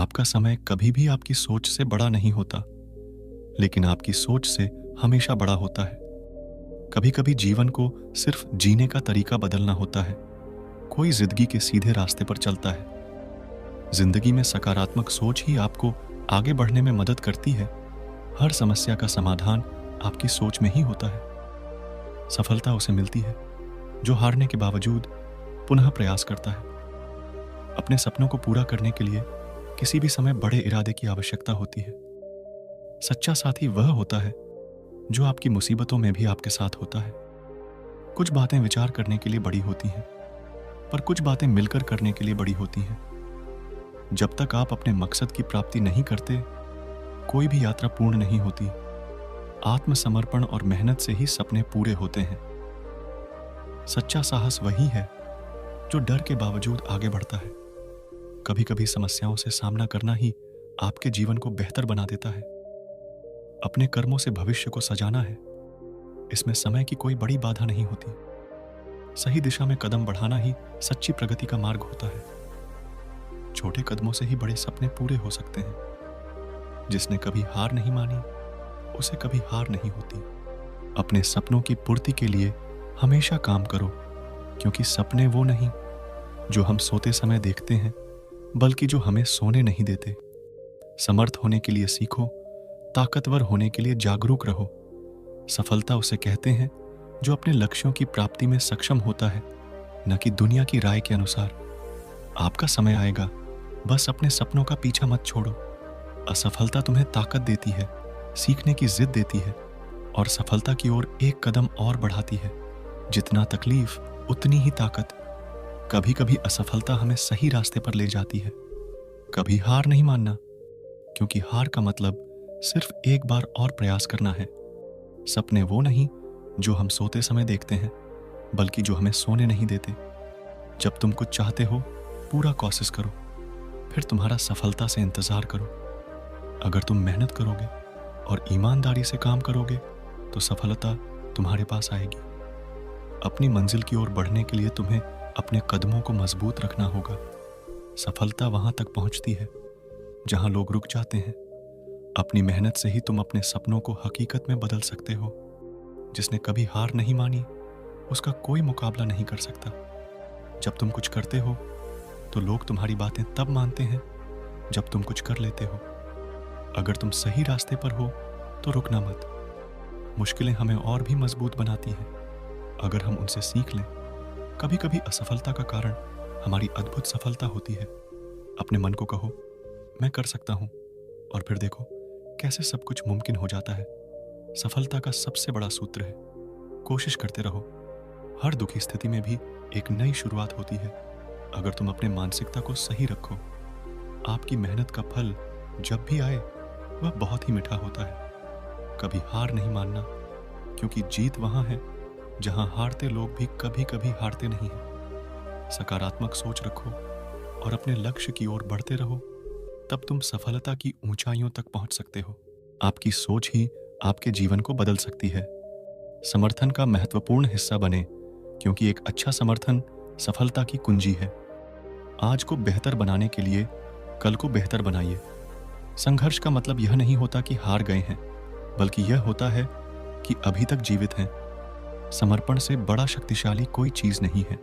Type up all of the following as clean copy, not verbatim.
आपका समय कभी भी आपकी सोच से बड़ा नहीं होता, लेकिन आपकी सोच से हमेशा बड़ा होता है। कभी कभी जीवन को सिर्फ जीने का तरीका बदलना होता है। कोई जिंदगी के सीधे रास्ते पर चलता है। जिंदगी में सकारात्मक सोच ही आपको आगे बढ़ने में मदद करती है। हर समस्या का समाधान आपकी सोच में ही होता है। सफलता उसे मिलती है जो हारने के बावजूद पुनः प्रयास करता है। अपने सपनों को पूरा करने के लिए किसी भी समय बड़े इरादे की आवश्यकता होती है। सच्चा साथी वह होता है जो आपकी मुसीबतों में भी आपके साथ होता है। कुछ बातें विचार करने के लिए बड़ी होती हैं, पर कुछ बातें मिलकर करने के लिए बड़ी होती हैं। जब तक आप अपने मकसद की प्राप्ति नहीं करते, कोई भी यात्रा पूर्ण नहीं होती। आत्मसमर्पण और मेहनत से ही सपने पूरे होते हैं। सच्चा साहस वही है जो डर के बावजूद आगे बढ़ता है। कभी कभी समस्याओं से सामना करना ही आपके जीवन को बेहतर बना देता है। अपने कर्मों से भविष्य को सजाना है। इसमें समय की कोई बड़ी बाधा नहीं होती। सही दिशा में कदम बढ़ाना ही सच्ची प्रगति का मार्ग होता है। छोटे कदमों से ही बड़े सपने पूरे हो सकते हैं। जिसने कभी हार नहीं मानी, उसे कभी हार नहीं होती। अपने सपनों की पूर्ति के लिए हमेशा काम करो, क्योंकि सपने वो नहीं जो हम सोते समय देखते हैं, बल्कि जो हमें सोने नहीं देते। समर्थ होने के लिए सीखो, ताकतवर होने के लिए जागरूक रहो। सफलता उसे कहते हैं जो अपने लक्ष्यों की प्राप्ति में सक्षम होता है, न कि दुनिया की राय के अनुसार। आपका समय आएगा, बस अपने सपनों का पीछा मत छोड़ो। असफलता तुम्हें ताकत देती है, सीखने की जिद देती है और सफलता की ओर एक कदम और बढ़ाती है। जितना तकलीफ उतनी ही ताकत। कभी कभी असफलता हमें सही रास्ते पर ले जाती है। कभी हार नहीं मानना, क्योंकि हार का मतलब सिर्फ एक बार और प्रयास करना है। सपने वो नहीं जो हम सोते समय देखते हैं, बल्कि जो हमें सोने नहीं देते। जब तुम कुछ चाहते हो, पूरा कोशिश करो, फिर तुम्हारा सफलता से इंतजार करो। अगर तुम मेहनत करोगे और ईमानदारी से काम करोगे, तो सफलता तुम्हारे पास आएगी। अपनी मंजिल की ओर बढ़ने के लिए तुम्हें अपने कदमों को मजबूत रखना होगा। सफलता वहां तक पहुंचती है जहां लोग रुक जाते हैं। अपनी मेहनत से ही तुम अपने सपनों को हकीकत में बदल सकते हो। जिसने कभी हार नहीं मानी, उसका कोई मुकाबला नहीं कर सकता। जब तुम कुछ करते हो, तो लोग तुम्हारी बातें तब मानते हैं जब तुम कुछ कर लेते हो। अगर तुम सही रास्ते पर हो, तो रुकना मत। मुश्किलें हमें और भी मजबूत बनाती हैं, अगर हम उनसे सीख लें। कभी कभी असफलता का कारण हमारी अद्भुत सफलता होती है। अपने मन को कहो, मैं कर सकता हूं, और फिर देखो कैसे सब कुछ मुमकिन हो जाता है। सफलता का सबसे बड़ा सूत्र है, कोशिश करते रहो। हर दुखी स्थिति में भी एक नई शुरुआत होती है, अगर तुम अपने मानसिकता को सही रखो। आपकी मेहनत का फल जब भी आए, वह बहुत ही मीठा होता है। कभी हार नहीं मानना, क्योंकि जीत वहां है जहां हारते लोग भी कभी कभी हारते नहीं हैं। सकारात्मक सोच रखो और अपने लक्ष्य की ओर बढ़ते रहो, तब तुम सफलता की ऊंचाइयों तक पहुंच सकते हो। आपकी सोच ही आपके जीवन को बदल सकती है। समर्थन का महत्वपूर्ण हिस्सा बने, क्योंकि एक अच्छा समर्थन सफलता की कुंजी है। आज को बेहतर बनाने के लिए कल को बेहतर बनाइए। संघर्ष का मतलब यह नहीं होता कि हार गए हैं, बल्कि यह होता है कि अभी तक जीवित हैं। समर्पण से बड़ा शक्तिशाली कोई चीज नहीं है।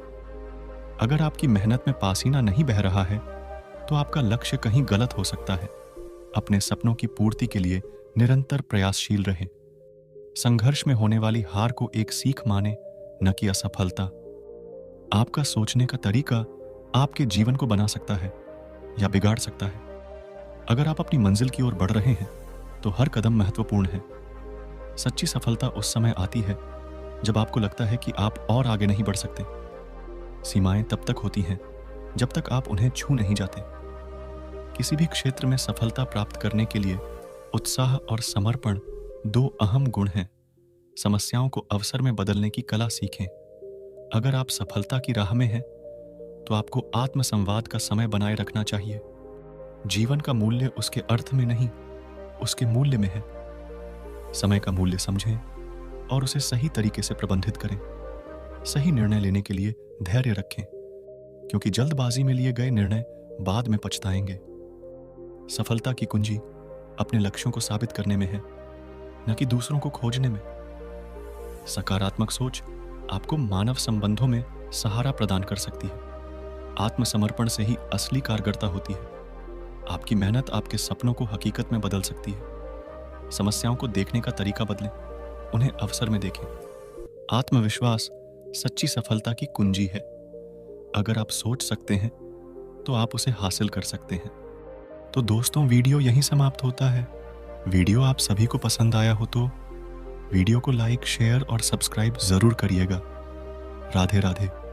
अगर आपकी मेहनत में पसीना नहीं बह रहा है, तो आपका लक्ष्य कहीं गलत हो सकता है। अपने सपनों की पूर्ति के लिए निरंतर प्रयासशील रहें। संघर्ष में होने वाली हार को एक सीख माने, न कि असफलता। आपका सोचने का तरीका आपके जीवन को बना सकता है या बिगाड़ सकता है। अगर आप अपनी मंजिल की ओर बढ़ रहे हैं, तो हर कदम महत्वपूर्ण है। सच्ची सफलता उस समय आती है जब आपको लगता है कि आप और आगे नहीं बढ़ सकते। सीमाएं तब तक होती हैं जब तक आप उन्हें छू नहीं जाते। किसी भी क्षेत्र में सफलता प्राप्त करने के लिए उत्साह और समर्पण दो अहम गुण हैं। समस्याओं को अवसर में बदलने की कला सीखें। अगर आप सफलता की राह में हैं, तो आपको आत्मसंवाद का समय बनाए रखना चाहिए। जीवन का मूल्य उसके अर्थ में नहीं, उसके मूल्य में है। समय का मूल्य समझें और उसे सही तरीके से प्रबंधित करें। सही निर्णय लेने के लिए धैर्य रखें, क्योंकि जल्दबाजी में लिए गए निर्णय बाद में पछताएंगे। सफलता की कुंजी अपने लक्ष्यों को साबित करने में है, न कि दूसरों को खोजने में। सकारात्मक सोच आपको मानव संबंधों में सहारा प्रदान कर सकती है। आत्मसमर्पण से ही असली कारगरता होती है। आपकी मेहनत आपके सपनों को हकीकत में बदल सकती है। समस्याओं को देखने का तरीका बदलें, उन्हें अवसर में देखें। आत्मविश्वास सच्ची सफलता की कुंजी है। अगर आप सोच सकते हैं तो आप उसे हासिल कर सकते हैं। तो दोस्तों, वीडियो यहीं समाप्त होता है। वीडियो आप सभी को पसंद आया हो तो वीडियो को लाइक, शेयर और सब्सक्राइब जरूर करिएगा। राधे राधे।